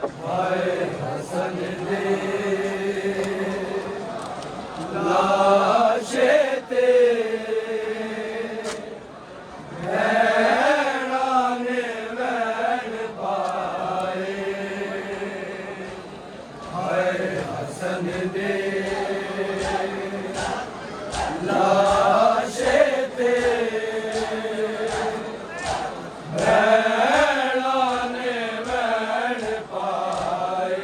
हाय हसन दे लाशे ते भैणा ने वैण पाए। हाय हसन दे लाशे ते भैणा ने वैण पाए।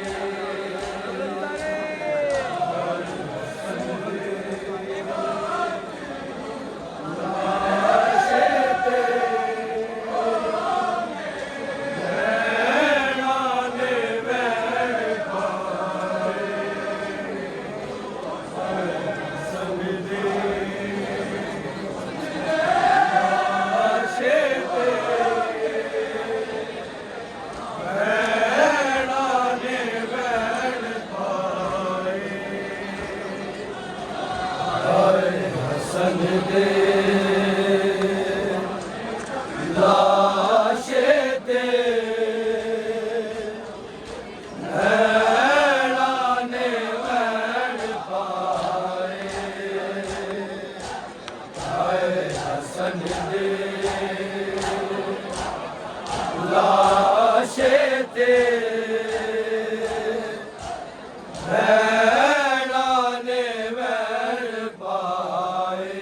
हसन दे लाशे ते भैणा ने वैण पाए। हाय हसन दे लाशे ते भैणा ने वैण पाए।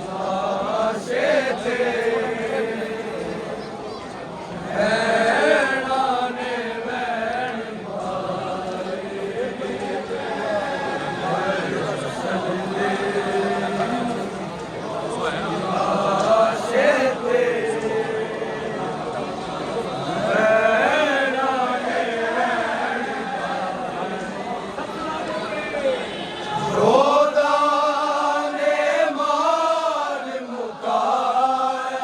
लाशे ते भैणा ने वैण लाशे ते भैणा ने रोदा ने मार मुकाए।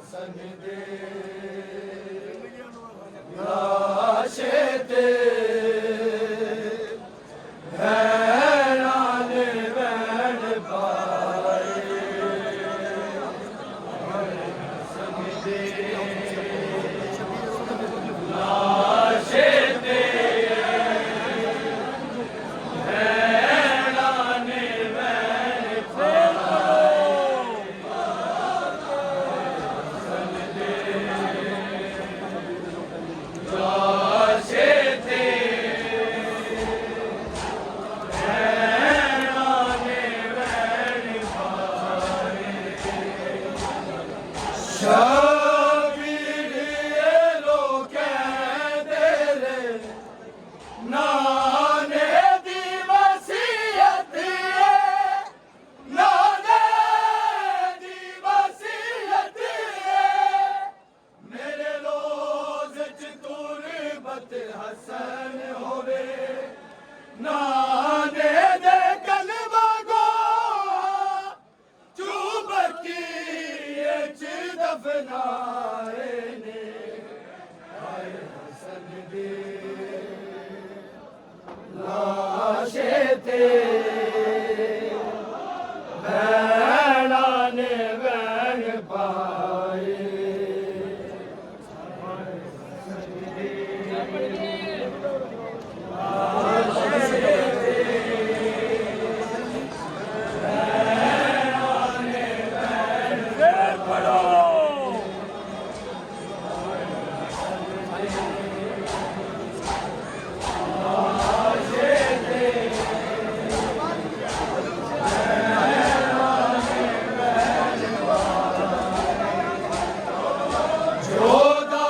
हसन दे लाशे ते भैणां ने वैण पाए हसन दे लाशे ते भैणां ने वैण पाए हसन दे लाशे ते भैणां ने वैण पाए शबीर ये लोकें तेरे नाने दी वसीयत है नाने दी वसीयत है मेरे रोज़ च तुरबत हसन होवे नाने दे कलमा गो चुबकी च दफनाए ने आए हसन दे लाशे ते भैणां ने वैण पाए जोधा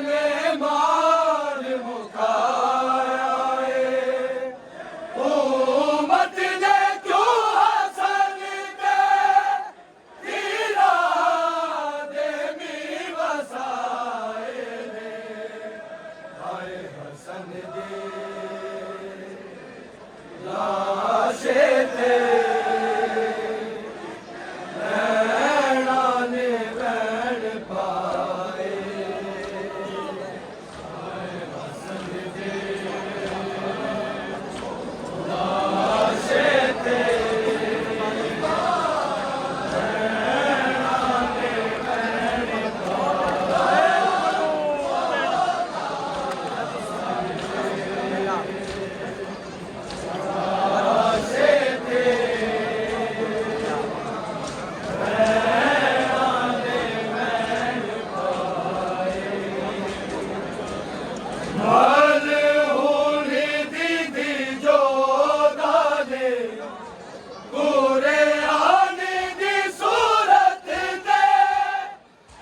ने मार मुकाया उम्मत ने क्यों हसन दे तीरा दे मी वसाए ने आए हसन दे लाशे ते भैणां ने वैण पाए आए हसन दे लाशे ते भैणां ने वैण लाशे ते भैणां ने वैण पाए मलहूनी दीदी जोधा ने कुरआन दी सूरत दे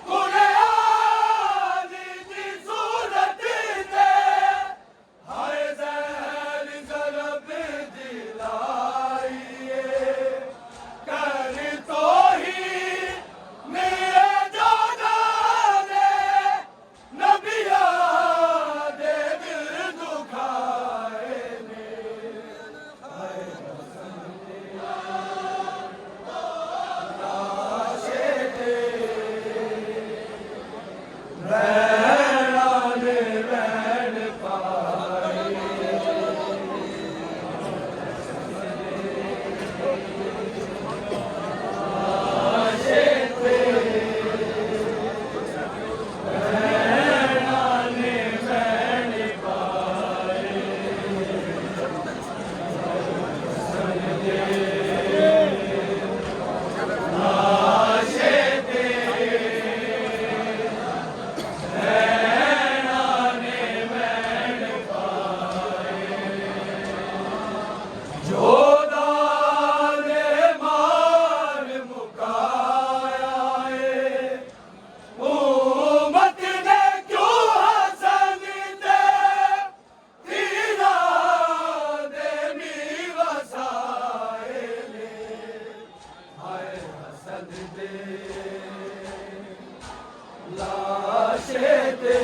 कुरआन दी सूरत दे हाय ज़ैल ज़रब दिलाइए कर तो ही मेरे जोधा ने नबिया दे दिल दुखाए ने हाय हसन दे लाशे ते भैणां ने वैण पाए लाशे ते भैणां ने वैण पाए हसन दे लाशे ते भैणां ने वैण पाए जोधा ने मार मुकाया उम्मत ने क्यों हसन दे तीरा दे मी वसाए ने आए हसन दे लाशे ते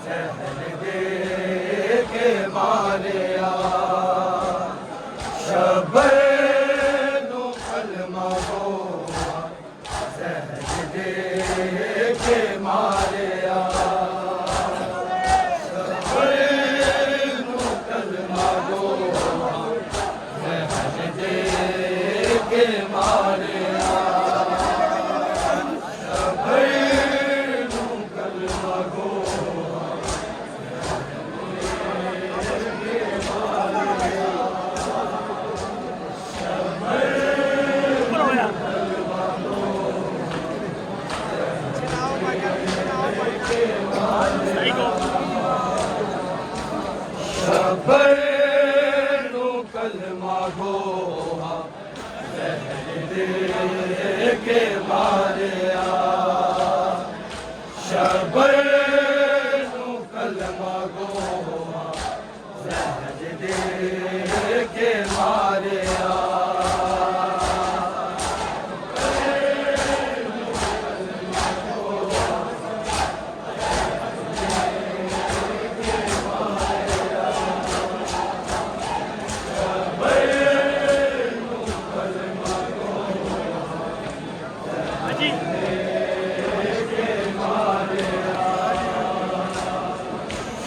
जहर दे के मारिया शब्बर नू कलमा गोवा जहर दे के मारिया शब्बर नू कलमा गोवा जहर दे के मारिया शब्बर नू कलमा गोवा शब्बर नू कलमा गोवा जहर दे के मारिया शब्बर नू कलमा गोवा जहर दे के मारिया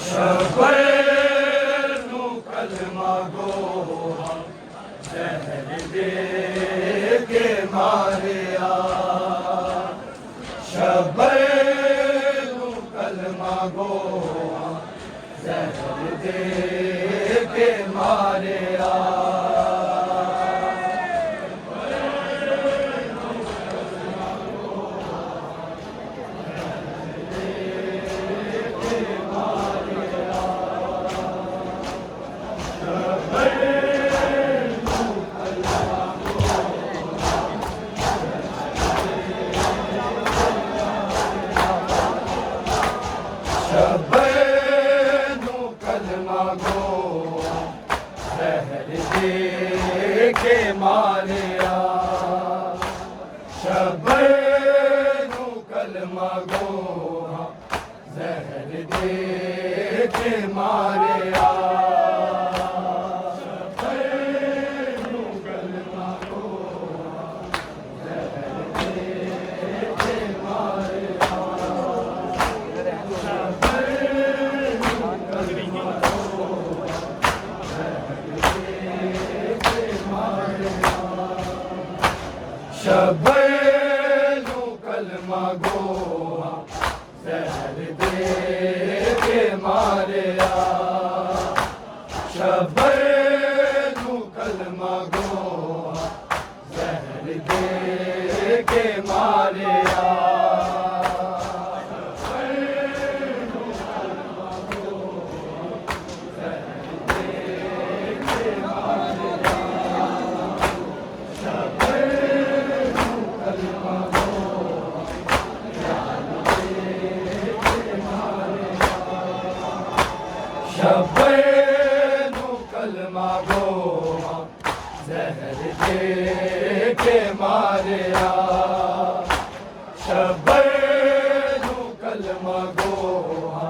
शब्बर नू कलमा गोवा जहर दे के मारिया शब्बर नू कलमा गोवा जहर दे के मारिया शब्बर नू कलमा गोवा जहर दे के मारिया शब्बर नू कलमा गोवा जहर दे के मारिया शब्बर नू कलमा गोवा जहर दे के मारिया शब्बर नू कलमा गोवा जहर दे के मारिया शब्बर नू कलमा गोवा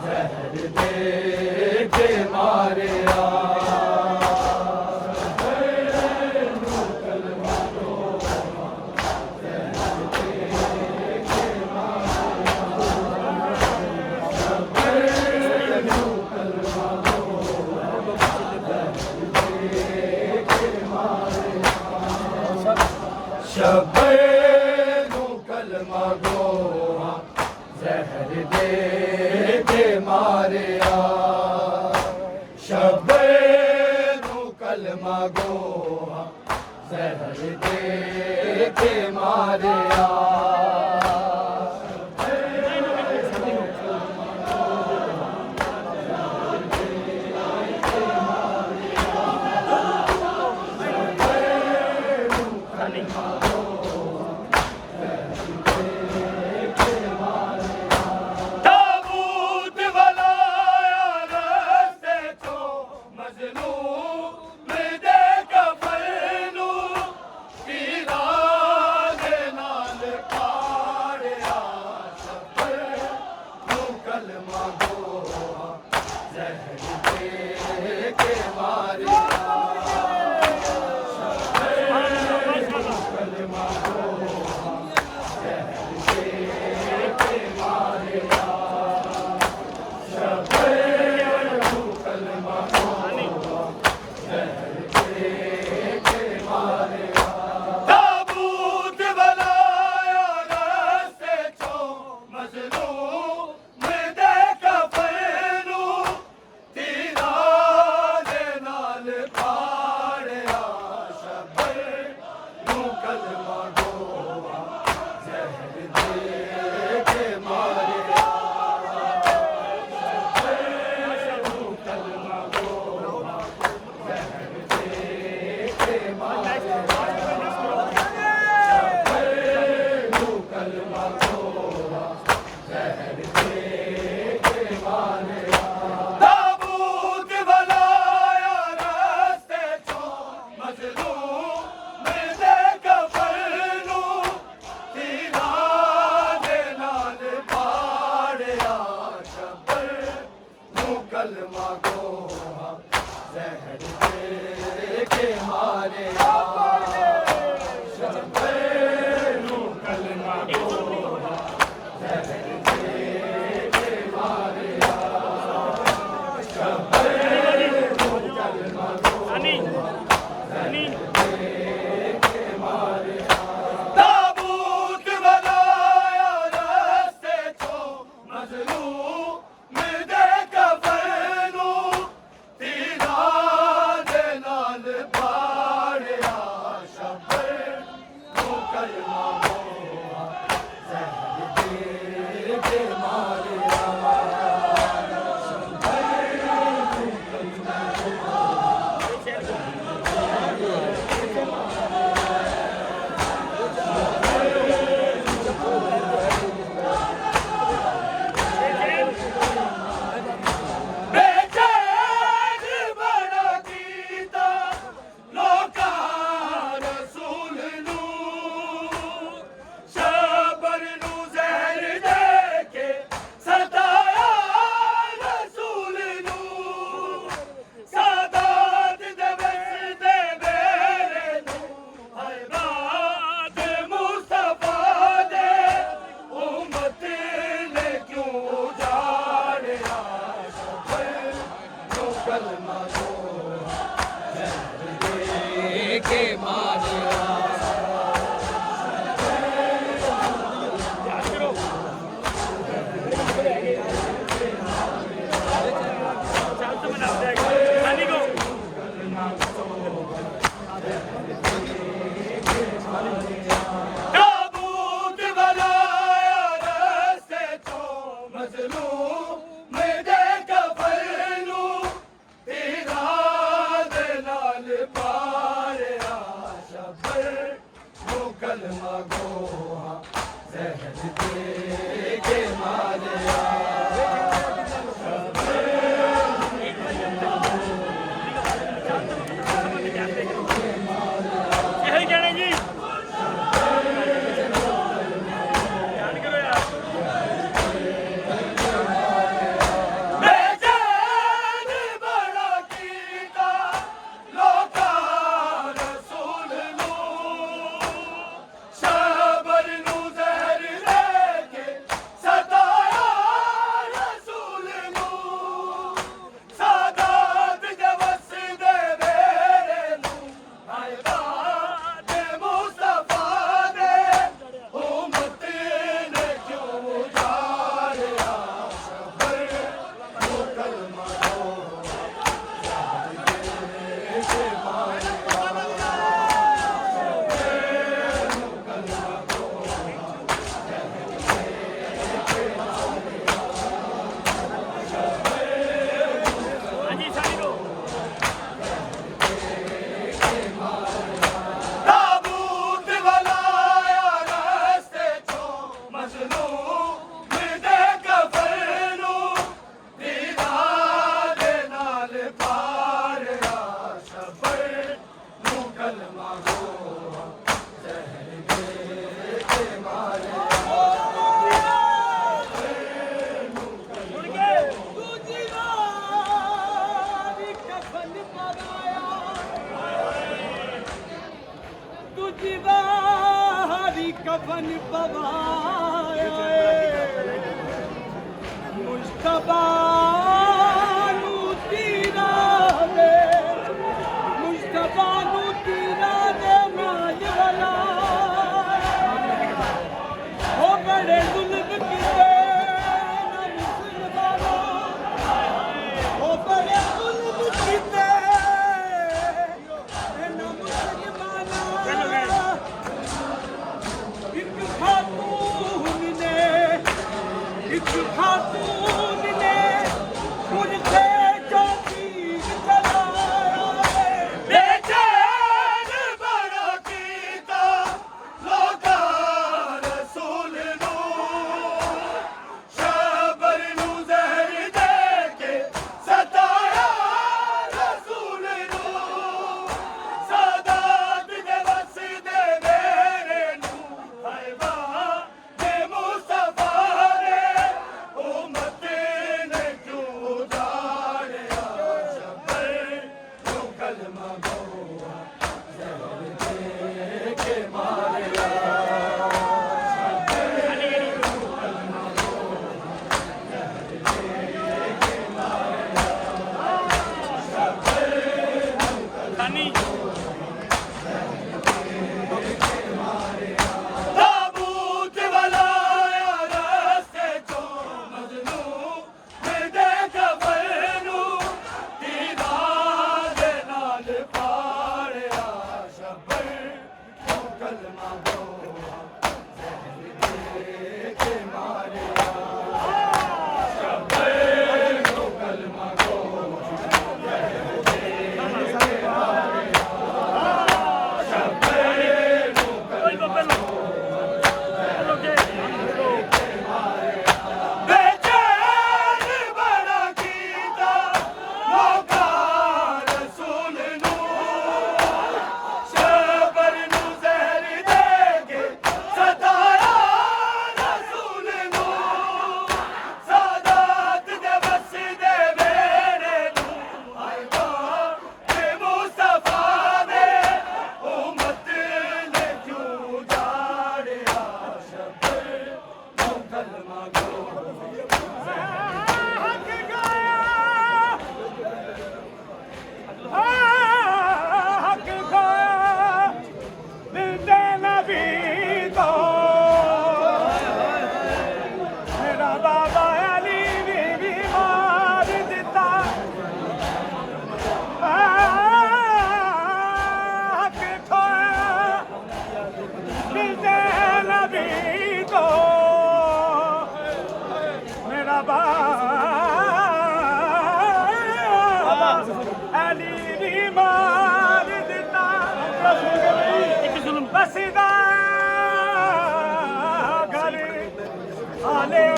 जहर दे के मारिया शब्बर नू कलमा गोवा जहर दे के मारिया शब्बर नू कलमा गोवा जहर दे के मारिया शब्बर नू कलमा गोवा जहर दे के मारिया जहर के मारिया कलमा गोहा जहर के मारिया शबैनु कलमा गोहा जहर के मारिया ताबूत बनाया रास्ते चो मजलूम दे कफनू तीरा दे नाल फाड़िया शबैनु कलमा गोहा जहर के मारिया शबैनु कलमा गोहा जहर के मारिया कलमा गोहा जहर के मारिया ताबूत बनाया रास्ते चो मजलूम दे कफनू तीरा दे नाल फाड़िया शबैनु कलमा गोहा जहर के मारिया शबैनु कलमा गोहा जहर के मारिया शबैनु कलमा के मारिया ताबूत बनाया रास्ते चो मजलूम दे कफनू तीरा दे नाल फाड़िया शबैनु कलमा गोहा जहर के मारिया बेचैन बड़ा कीता लोका रसूल नू शबर नू जहर दे के सताया रसूल नू सादात दे वस दे मेरे नू हरबाद मुस्तफा दे उम्मत ने क्यों उजाड़िया शबैनु कलमा गोहा जहर के मारिया ताबूत बनाया रास्ते चो मजलूम दे कफनू तीरा दे नाल फाड़िया मुश्तबा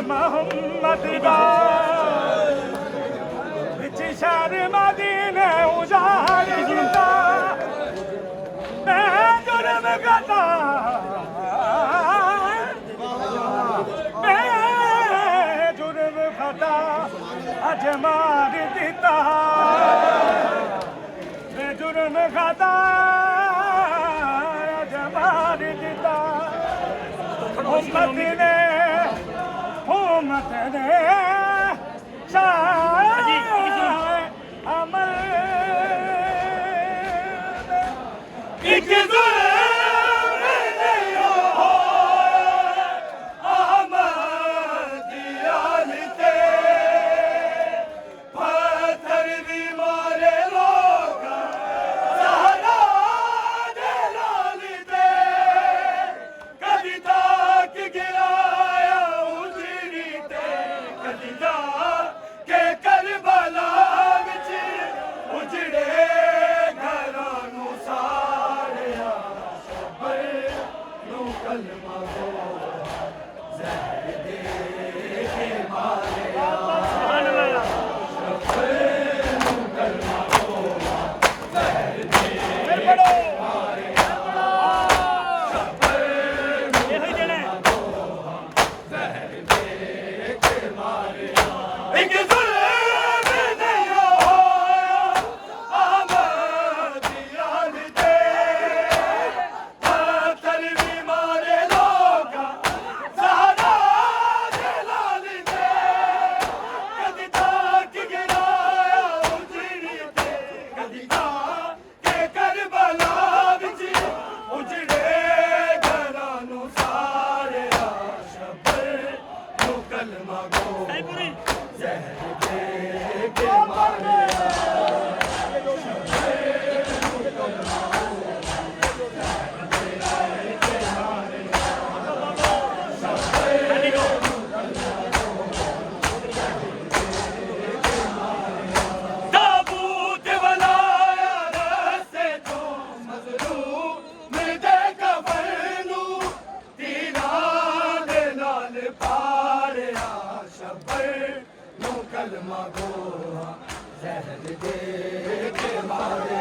मोहम्मद शहर मदीने उजाड़ता मैं जुर्म करता मैं जुर्म खाता अज मार दिता मैं जुर्म खाता अज मार दिता उम्मत ने अमल एक गोहा जहर दे के मारे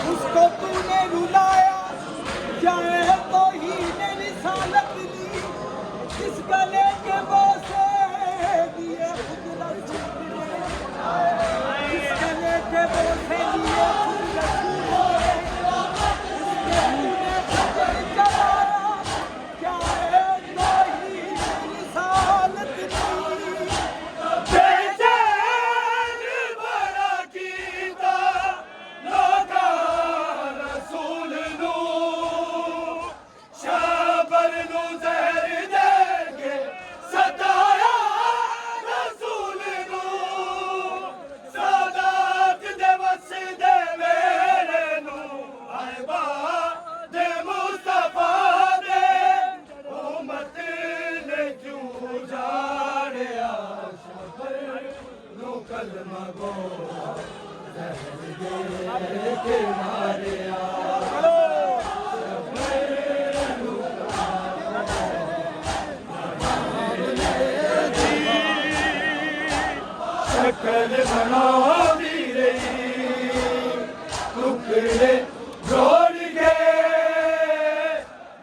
उसको तूने रुलाया, जाए तो ही ने रिसालत दी, इस गले के बोसे दिए खुद रसूल ने, इस गले के बोसे दिए खुद रसूल ने, उसके तूने खबर चलाया, जाए तो ही ने रिसालत दी। रसूल नू शाबर नू मारिया शकल बना दी रही टुकड़े जोड़ के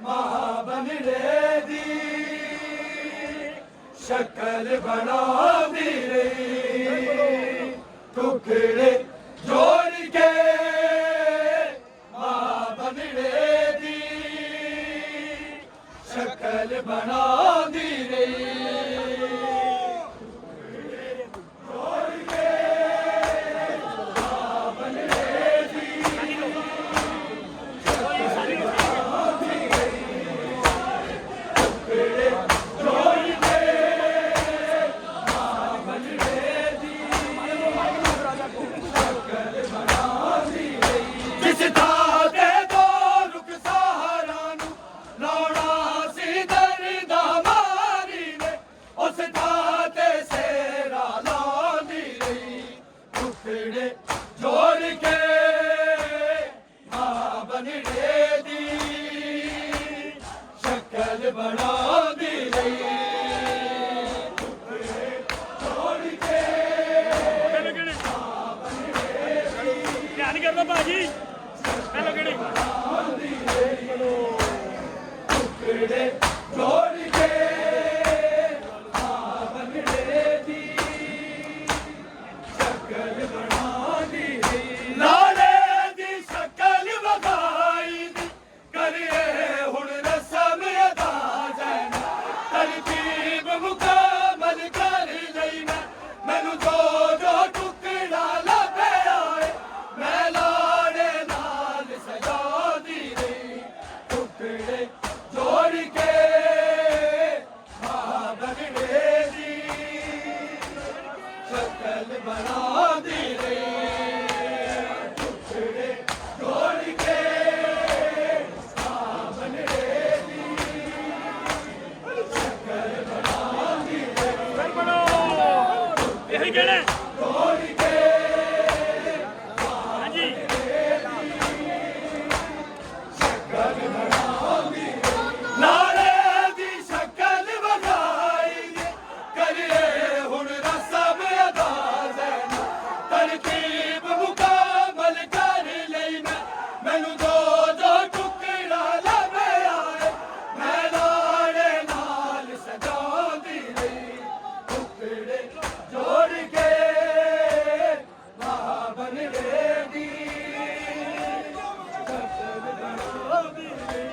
महाबन रे दी शकल बना दी रही टुकड़े जोड़ के महाबन रे दी शकल बना दी रही जोड़ के महाबन रे दी शकल बना दी रही जोड़ के ध्यान करना भाजी हेलो किड़ी टुकड़े जोड़ के महाबन रे दी शकल बना दी लाले दी शकल वखाई दी करिए हुण रसम अदा जाना तरकीब मुकम्मल कर लेना मैनू जो जो टुकड़ा लभे आए मैं लाड़े नाल सजा दी रही टुकड़े जोड़ के महाबन रे दी शकल बना दी रही टुकड़े जोड़ के महाबन रे दी शकल बना दी रही बनो यही कहना जोड़ के हाँ जी शकल बना दी नारे दी शकल वखाई दी करिए हुण रसम अदा जाना तरकीब मुकम्मल कर लेना मैनू जो जो टुकड़ा लभे आए मैं लाड़े नाल सजा दी रही टुकड़े जोड़ के महाबन रे दी शकल बना दी रही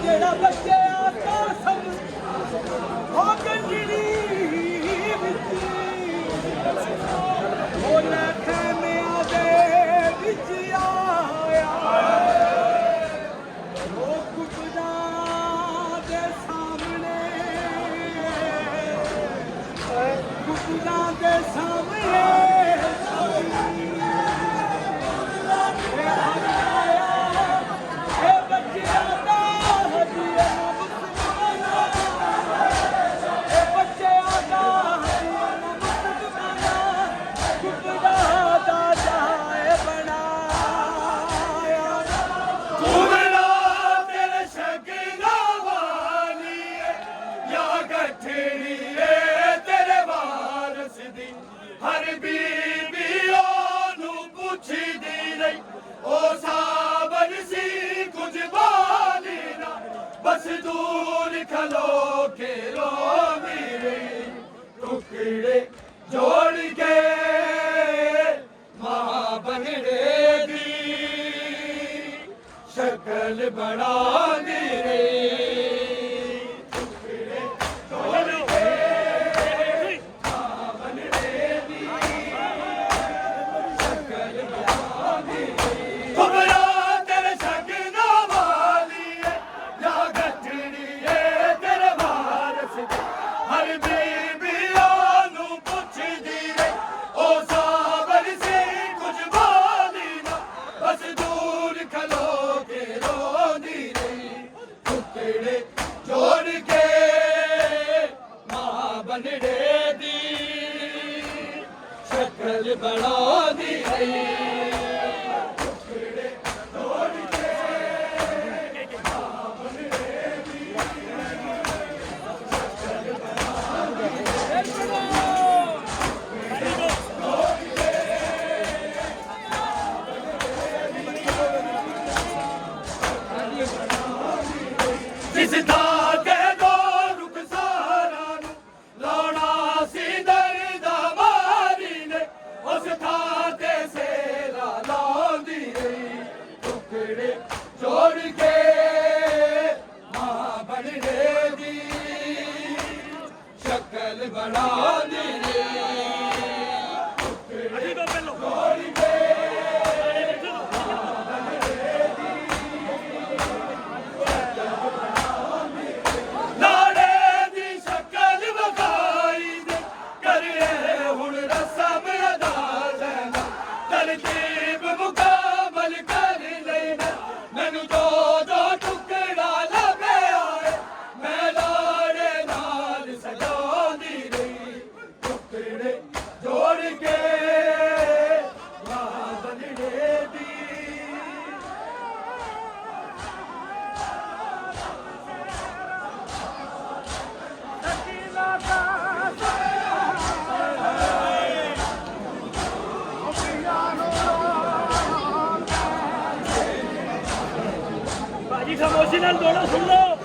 ਜਿਹੜਾ ਬੱਚੇ ਆਕਾਸ਼ਮ ਹੋ ਗੰਜੜੀ ਵਿੱਚ ਉਹ ਨਾ ਖੈਮਿਆਂ ਦੇ ਵਿੱਚ ਆਇਆ ਉਹ ਕੁਕੜਾਂ ਦੇ ਸਾਹਮਣੇ ਕੁਕੜਾਂ ਦੇ ਸਾਹਮਣੇ ਇਹ ਬੱਚਿਆਂ ਦਾ ਹਦੀਆ ਮੁਸਲਮਾਨਾ ਇਹ ਬੱਚਿਆਂ ਦਾ ਹਦੀਆ ਮੁਸਲਮਾਨਾ ਕੁਕੜਾ ਦਾ ਜਾਏ ਬਣਾਇਆ ਕੁਮਲਾ ਤੇਰੇ ਸ਼ਗਨਾ ਵਾਲੀ ਯਾ ਗੱਠੜੀ ਏ ਤੇਰੇ ਵਾਰਸ ਦੀ ਹਰ ਬੀਬੀ ਉਹਨੂੰ ਪੁੱਛਦੀ ਰਹੀ ਉਹ ਸਾਬਰ ਸੀ ਕੁਝ ਬਾਲੀ ਨਾ ਬਸ ਦੂਰ ਖਲੋ ਕੇ ਰੋਂਦੀ ਰਹੀ ਟੁਕੜੇ ਜੋੜ ਕੇ ਮਾਂ ਬਣੜੇ ਦੀ शकल बना दी रही हर बीबी आनू पुछदी रही ओ सा ਸ਼ਕਲ ਬਣਾਉਂਦੀ ਰਹੀ ਜਿਸ ਥਾਂ ਤੇ ਦੋ ਰੁਖਸਾਰਾਂ ਨੂੰ ਲਾਉਣਾ ਸੀ ਦਰਦਾ ਮਾਰੀ ਨੇ ਉਸ ਥਾਂ ਤੇ ਸੇਰਾ ਲਾਉਂਦੀ ਰਹੀ ਟੁਕੜੇ ਜੋੜ ਕੇ ਮਾਂ ਬਣਨੇ ਦੀ ਸ਼ਕਲ ਬਣਾਉਂਦੀ ਰਹੀ ਅਸੀਂ ਤੋਂ ਪਹਿਲੋਂ ਲਾੜੇ ਦੀ ਸ਼ਕਲ ਵਿਖਾਈ ਦੇ ਕਰੇ ਹੁਣ ਰਸਮ ਅਦਾ ਲੈਣਾ ਤਰਤੀਬ ਮੁਕਾਬਲ ਕਰ ਲੈਣਾ ਮੈਨੂੰ ਜੋ ਟੁਕੜਾ ਲੱਭਿਆ ਏ ਮੈਂ ਲਾੜੇ ਨਾਲ ਸਜਾਉਂਦੀ ਰਹੀ ਟੁਕੜੇ ਜੋੜ ਕੇ ਮਾਂ ਬਣਨੇ ਦੀ ਭਾਜੀ ਖਾਮੋਸ਼ੀ ਨਾਲ ਦੋਨੋਂ ਸੁਣ ਲਓ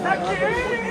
Sakina